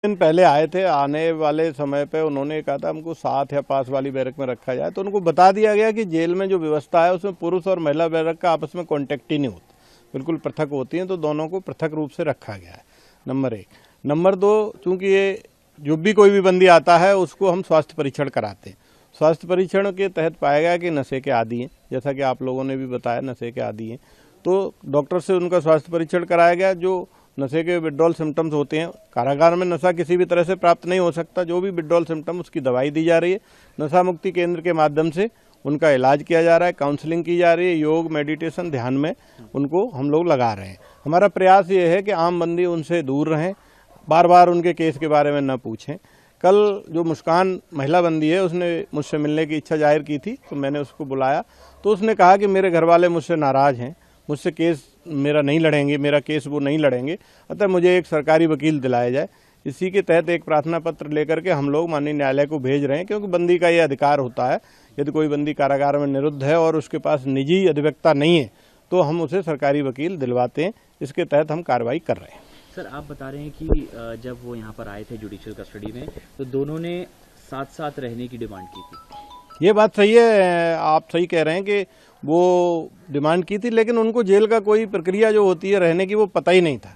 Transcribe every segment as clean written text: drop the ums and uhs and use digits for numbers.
दिन पहले आए थे, आने वाले समय पे उन्होंने कहा था हमको साथ या पास वाली बैरक में रखा जाए, तो उनको बता दिया गया कि जेल में जो व्यवस्था है उसमें पुरुष और महिला बैरक का आपस में कॉन्टेक्ट ही नहीं होता, बिल्कुल पृथक होती हैं, तो दोनों को पृथक रूप से रखा गया है। नंबर 1। नंबर 2, चूंकि ये जो भी कोई भी बंदी आता है उसको हम स्वास्थ्य परीक्षण कराते हैं। स्वास्थ्य परीक्षण के तहत पाया गया कि नशे के आदी हैं, जैसा कि आप लोगों ने भी बताया नशे के आदी हैं, तो डॉक्टर से उनका स्वास्थ्य परीक्षण कराया गया। जो नशे के विड्रॉल सिम्टम्स होते हैं, कारागार में नशा किसी भी तरह से प्राप्त नहीं हो सकता, जो भी विड्रॉल सिम्टम उसकी दवाई दी जा रही है। नशा मुक्ति केंद्र के माध्यम से उनका इलाज किया जा रहा है, काउंसलिंग की जा रही है, योग मेडिटेशन ध्यान में उनको हम लोग लगा रहे हैं। हमारा प्रयास ये है कि आम बंदी उनसे दूर रहें, बार बार उनके केस के बारे में न पूछें। कल जो मुस्कान महिला बंदी है उसने मुझसे मिलने की इच्छा जाहिर की थी, तो मैंने उसको बुलाया, तो उसने कहा कि मेरे घर वाले मुझसे नाराज़ हैं, मुझसे केस मेरा नहीं लड़ेंगे, मेरा केस वो नहीं लड़ेंगे, अतः मुझे एक सरकारी वकील दिलाया जाए। इसी के तहत एक प्रार्थना पत्र लेकर के हम लोग माननीय न्यायालय को भेज रहे हैं, क्योंकि बंदी का ये अधिकार होता है। यदि कोई बंदी कारागार में निरुद्ध है और उसके पास निजी अधिवक्ता नहीं है तो हम उसे सरकारी वकील दिलवाते हैं। इसके तहत हम कार्रवाई कर रहे हैं। सर, आप बता रहे हैं कि जब वो यहाँ पर आए थे जुडिशियल कस्टडी में, तो दोनों ने साथ साथ रहने की डिमांड की थी। ये बात सही है, आप सही कह रहे हैं कि वो डिमांड की थी, लेकिन उनको जेल का कोई प्रक्रिया जो होती है रहने की वो पता ही नहीं था,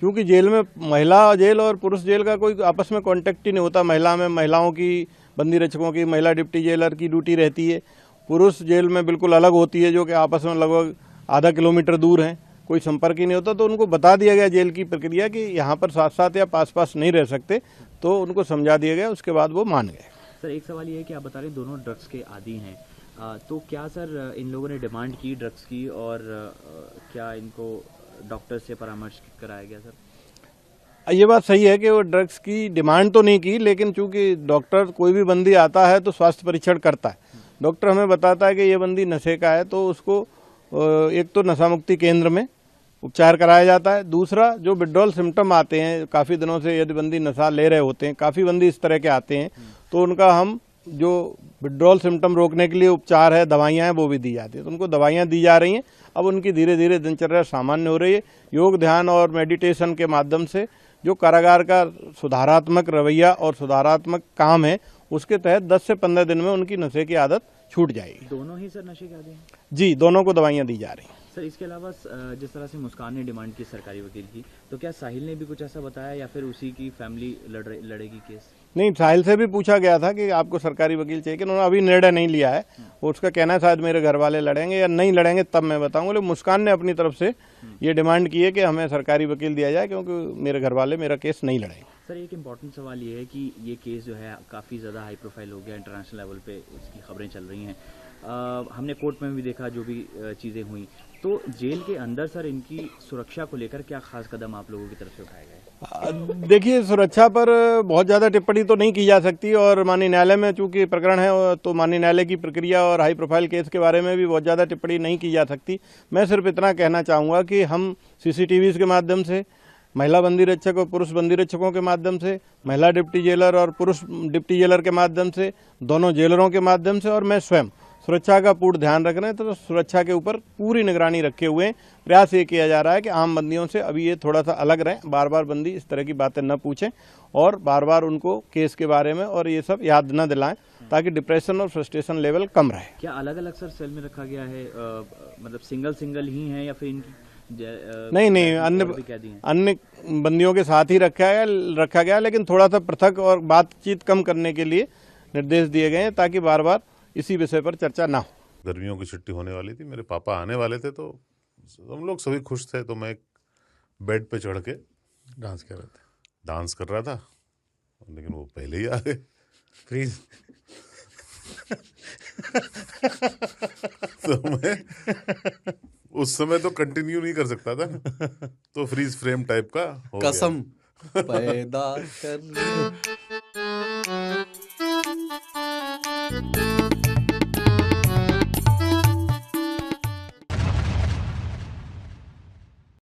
क्योंकि जेल में महिला जेल और पुरुष जेल का कोई आपस में कांटेक्ट ही नहीं होता। महिला में महिलाओं की, बंदी रक्षकों की, महिला डिप्टी जेलर की ड्यूटी रहती है। पुरुष जेल में बिल्कुल अलग होती है, जो कि आपस में लगभग आधा किलोमीटर दूर हैं, कोई संपर्क ही नहीं होता। तो उनको बता दिया गया जेल की प्रक्रिया कि यहाँ पर साथ साथ या पास पास नहीं रह सकते, तो उनको समझा दिया गया, उसके बाद वो मान गए। सर, एक सवाल ये है कि आप बता रहे हैं दोनों ड्रग्स के आदी हैं, तो क्या सर इन लोगों ने डिमांड की ड्रग्स की, और क्या इनको डॉक्टर से परामर्श कराया गया सर? ये बात सही है कि वो ड्रग्स की डिमांड तो नहीं की, लेकिन चूंकि डॉक्टर कोई भी बंदी आता है तो स्वास्थ्य परीक्षण करता है। डॉक्टर हमें बताता है कि ये बंदी नशे का है, तो उसको एक तो नशा मुक्ति केंद्र में उपचार कराया जाता है। दूसरा, जो विड्रॉल सिम्टम आते हैं काफ़ी दिनों से, यदि बंदी नशा ले रहे होते हैं, काफ़ी बंदी इस तरह के आते हैं, तो उनका हम जो विड्रॉल सिम्टम रोकने के लिए उपचार है, दवाइयाँ हैं, वो भी दी जाती है। तो उनको दवाइयाँ दी जा रही हैं। अब उनकी धीरे धीरे दिनचर्या सामान्य हो रही है। योग, ध्यान और मेडिटेशन के माध्यम से जो कारागार का सुधारात्मक रवैया और सुधारात्मक काम है, उसके तहत 10 से 15 दिन में उनकी नशे की आदत छूट जाएगी। दोनों ही सर नशे के आदी हैं? जी, दोनों को दवाइयाँ दी जा रही हैं। सर, इसके अलावा जिस तरह से मुस्कान ने डिमांड की सरकारी वकील की, तो क्या साहिल ने भी कुछ ऐसा बताया, या फिर उसी की फैमिली लड़ेगी केस? नहीं, साहिल से भी पूछा गया था कि आपको सरकारी वकील चाहिए, कि उन्होंने अभी निर्णय नहीं लिया है। उसका कहना है शायद मेरे घर वाले लड़ेंगे या नहीं लड़ेंगे तब मैं बताऊंगा, लेकिन मुस्कान ने अपनी तरफ से ये डिमांड की है कि हमें सरकारी वकील दिया जाए, क्योंकि मेरे घर वाले मेरा केस नहीं लड़ेंगे। सर, एक इम्पॉर्टेंट सवाल ये है कि ये केस जो है काफ़ी ज़्यादा हाई प्रोफाइल हो गया, इंटरनेशनल लेवल पे इसकी खबरें चल रही हैं। हमने कोर्ट में भी देखा जो भी चीज़ें हुई, तो जेल के अंदर सर इनकी सुरक्षा को लेकर क्या खास कदम आप लोगों की तरफ से उठाए गए? देखिए, सुरक्षा पर बहुत ज़्यादा टिप्पणी तो नहीं की जा सकती, और माननीय न्यायालय में चूंकि प्रकरण है तो माननीय न्यायालय की प्रक्रिया और हाई प्रोफाइल केस के बारे में भी बहुत ज़्यादा टिप्पणी नहीं की जा सकती। मैं सिर्फ इतना कहना चाहूँगा कि हम CCTVs के माध्यम से, महिला बंदी रक्षक और पुरुष बंदी रक्षकों के माध्यम से, महिला डिप्टी जेलर और पुरुष डिप्टी जेलर के माध्यम से, दोनों जेलरों के माध्यम से, और मैं स्वयं सुरक्षा का पूर्ण ध्यान रख रहे हैं। तो सुरक्षा के ऊपर पूरी निगरानी रखे हुए हैं। प्रयास ये किया जा रहा है कि आम बंदियों से अभी ये थोड़ा सा अलग रहें, बार बार बंदी इस तरह की बातें न पूछें और बार बार उनको केस के बारे में और ये सब याद न दिलाएं, ताकि डिप्रेशन और फ्रस्ट्रेशन लेवल कम रहे। क्या अलग अलग सर सेल में रखा गया है, मतलब सिंगल ही है, या फिर इनकी नहीं, अन्य बंदियों के साथ ही रखा गया, लेकिन थोड़ा सा पृथक और बातचीत कम करने के लिए निर्देश दिए गए हैं, ताकि बार बार इसी विषय पर चर्चा ना हो। गर्मियों की छुट्टी होने वाली थी, मेरे पापा आने वाले थे, तो हम लोग सभी खुश थे। तो मैं एक बेड पे चढ़ के डांस कर रहा था, लेकिन वो पहले ही आ गए। फ्रीज तो मैं उस समय तो कंटिन्यू नहीं कर सकता था, तो फ्रीज फ्रेम टाइप का हो गया। कसम पैदा कर